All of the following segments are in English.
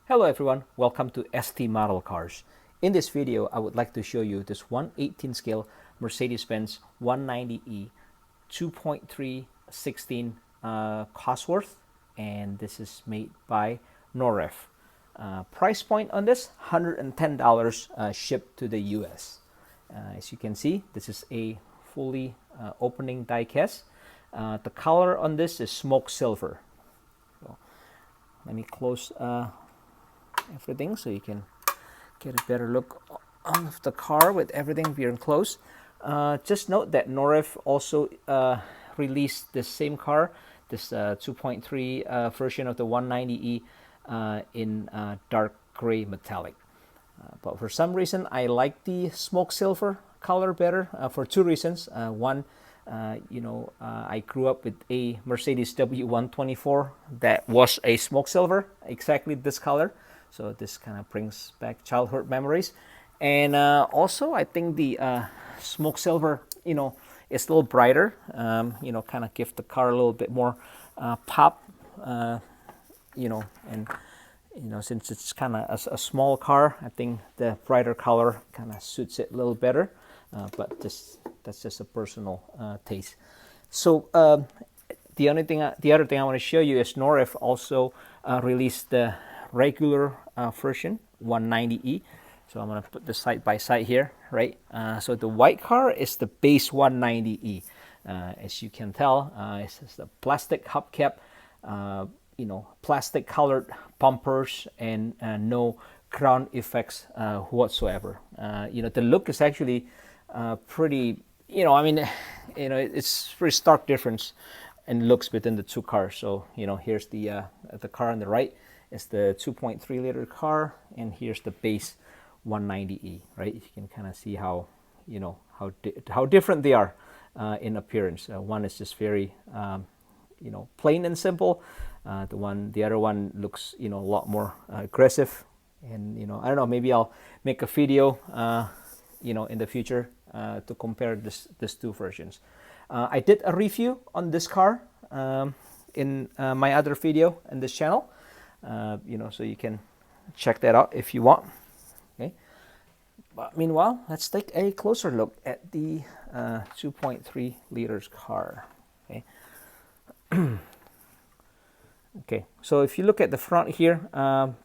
Hello everyone, welcome to ST Model Cars. In this video, I would like to show you this 1/18 scale Mercedes-Benz 190e 2.316 Cosworth, and this is made by Norev. Price point on this, $110 shipped to the US. As you can see, this is a fully opening die-cast. The color on this is smoke silver. So, let me close everything so you can get a better look of the car with everything being close. Just note that Norev also released this same car, this 2.3 version of the 190e in dark gray metallic. But for some reason, I like the smoke silver color better for two reasons. One, I grew up with a Mercedes W124 that was a smoke silver, exactly this color. So this kind of brings back childhood memories. And also, I think the smoke silver, is a little brighter, kind of give the car a little bit more pop, and, since it's kind of a small car, I think the brighter color kind of suits it a little better. But that's just a personal taste. So the other thing I want to show you is Norev also released the regular version 190e. So I'm going to put this side by side here, right? So the white car is the base 190e. As you can tell, it's just a plastic hubcap, plastic colored bumpers, and no ground effects whatsoever. The look is actually pretty, it's pretty stark difference in looks between the two cars. So, here's the car on the right. It's the 2.3 liter car, and here's the base 190e, right? You can kind of see how different they are in appearance. One is just very, plain and simple. The other one looks, a lot more aggressive. And I don't know, maybe I'll make a video, in the future to compare these two versions. I did a review on this car in my other video in this channel. So you can check that out if you want. Okay. But meanwhile, let's take a closer look at the 2.3 liters car. Okay. Okay. So if you look at the front here,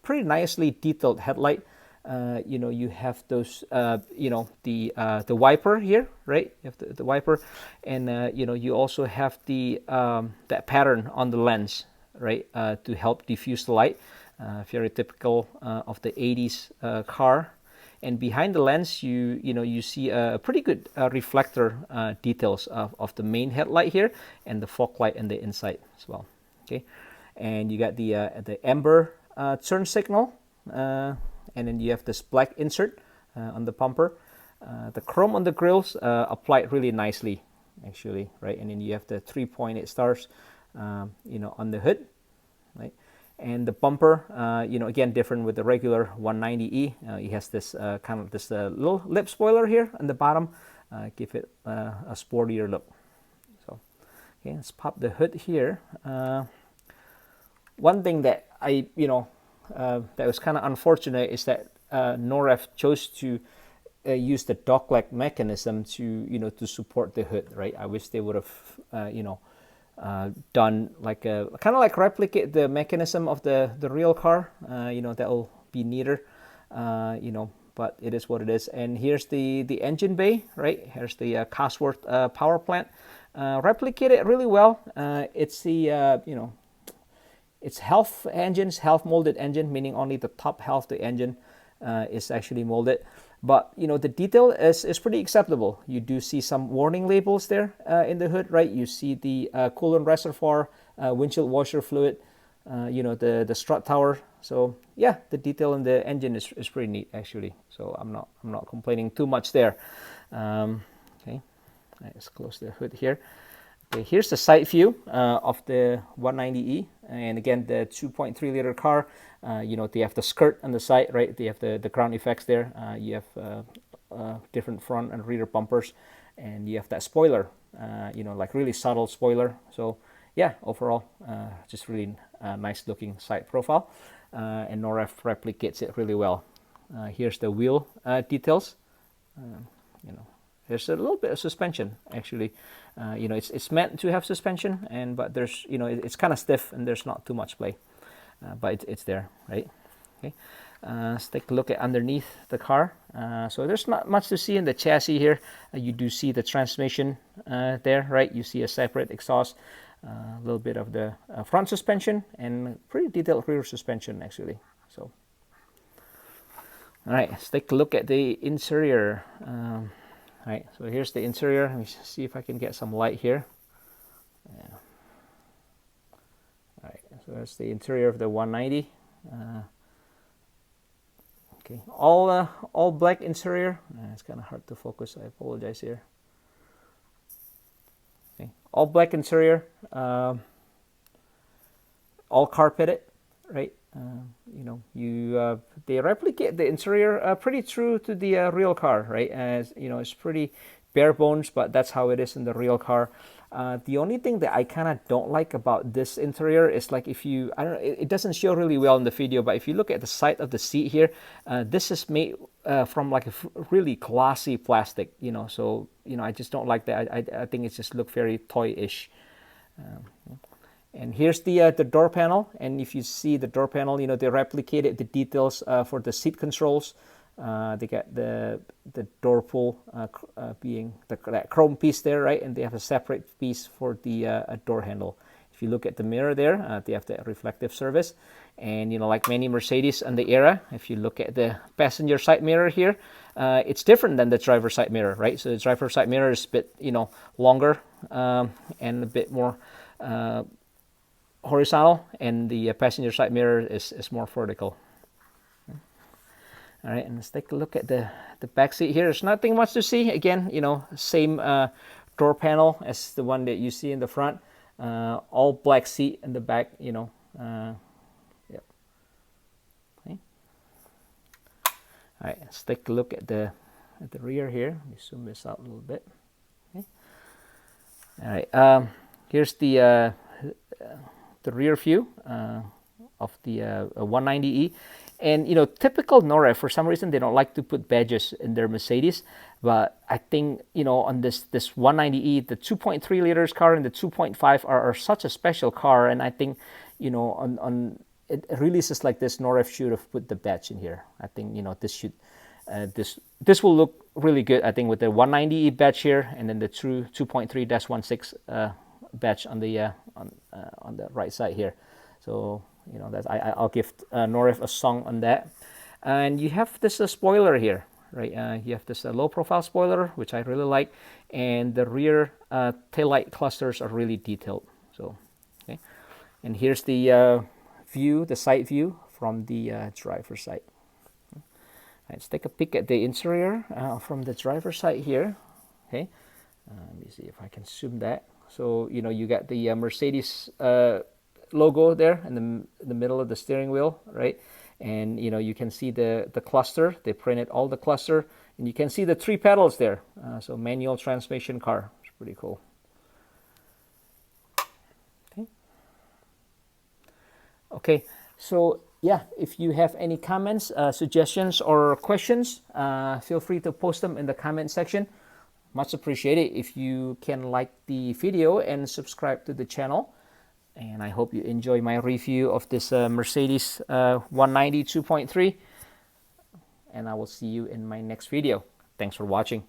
pretty nicely detailed headlight. You have those, the wiper here, right? You have the wiper, and you also have the that pattern on the lens, right, to help diffuse the light. Very typical of the 80s car. And behind the lens, you see a pretty good reflector details of the main headlight here, and the fog light in the inside as well. Okay, and you got the amber turn signal, and then you have this black insert on the bumper. The chrome on the grills applied really nicely, actually, right? And then you have the 3.8 stars, on the hood, right? And the bumper, again, different with the regular 190e. It has this kind of this little lip spoiler here on the bottom, give it a sportier look. So, okay, let's pop the hood here. One thing that that was kind of unfortunate is that Norev chose to use the dogleg mechanism to support the hood, right? I wish they would have, done like a kind of like replicate the mechanism of the real car. That'll be neater, but it is what it is. And here's the engine bay, right? Here's the Cosworth power plant. Replicated really well. It's the it's half molded engine, meaning only the top half of the engine is actually molded. But the detail is pretty acceptable. You do see some warning labels there in the hood, right? You see the coolant reservoir, windshield washer fluid, the strut tower. So yeah, the detail in the engine is pretty neat, actually. So I'm not complaining too much there. Okay, let's close the hood here. Okay, here's the side view of the 190e, and again the 2.3 liter car. They have the skirt on the side, right? They have the ground effects there. You have different front and rear bumpers, and you have that spoiler, like really subtle spoiler. So yeah, overall, just really nice looking side profile, and Norev replicates it really well. Here's the wheel details. You know, there's a little bit of suspension actually. You know, it's meant to have suspension, but there's, you know, it's kind of stiff and there's not too much play, but it's there, right? Okay. Let's take a look at underneath the car. So there's not much to see in the chassis here. You do see the transmission there, right? You see a separate exhaust, a little bit of the front suspension, and pretty detailed rear suspension actually. So, all right, let's take a look at the interior. All right, so here's the interior. Let me see if I can get some light here. Yeah. All right, so that's the interior of the 190. Okay, all black interior. It's kind of hard to focus. I apologize here. Okay, all black interior, all carpeted, right? You know, they replicate the interior pretty true to the real car, right? As you know, it's pretty bare bones, but that's how it is in the real car. The only thing that I kind of don't like about this interior is, like, if you, I don't know, it doesn't show really well in the video, but if you look at the side of the seat here, this is made from like a really glossy plastic, you know, so, you know, I just don't like that. I think it just look very toy-ish. And here's the door panel, and if you see the door panel, you know, they replicated the details for the seat controls. They got the door pull being that chrome piece there, right? And they have a separate piece for the door handle. If you look at the mirror there, they have the reflective surface. And, you know, like many Mercedes in the era, if you look at the passenger side mirror here, it's different than the driver side mirror, right? So the driver side mirror is a bit, you know, longer and a bit more horizontal, and the passenger side mirror is more vertical. All right, and let's take a look at the back seat here. There's nothing much to see. Again, you know, same door panel as the one that you see in the front. All black seat in the back, you know. Yep. Okay. All right, let's take a look at the rear here. Let me zoom this out a little bit. Okay. All right, here's the rear view of the 190e. And, you know, typical Norev, for some reason, they don't like to put badges in their Mercedes. But I think, you know, on this 190e, the 2.3 liters car and the 2.5 are such a special car. And I think, you know, on releases like this, Norev should have put the badge in here. I think, you know, this should, this will look really good, I think, with the 190e badge here, and then the true 2.3-16 badge on the right side here. So, you know, that I'll give Norev a song on that. And you have this spoiler here, right? You have this low profile spoiler, which I really like, and the rear taillight clusters are really detailed. So, okay, and here's the view, the side view from the driver's side. Let's take a peek at the interior from the driver's side here. Okay, let me see if I can zoom that. So, you know, you got the Mercedes logo there in the middle of the steering wheel, right? And, you know, you can see the cluster. They printed all the cluster, and you can see the 3 pedals there. So manual transmission car. It's pretty cool. Okay. Okay. So yeah, if you have any comments, suggestions, or questions, feel free to post them in the comment section. Much appreciated if you can like the video and subscribe to the channel. And I hope you enjoy my review of this Mercedes 190 2.3. And I will see you in my next video. Thanks for watching.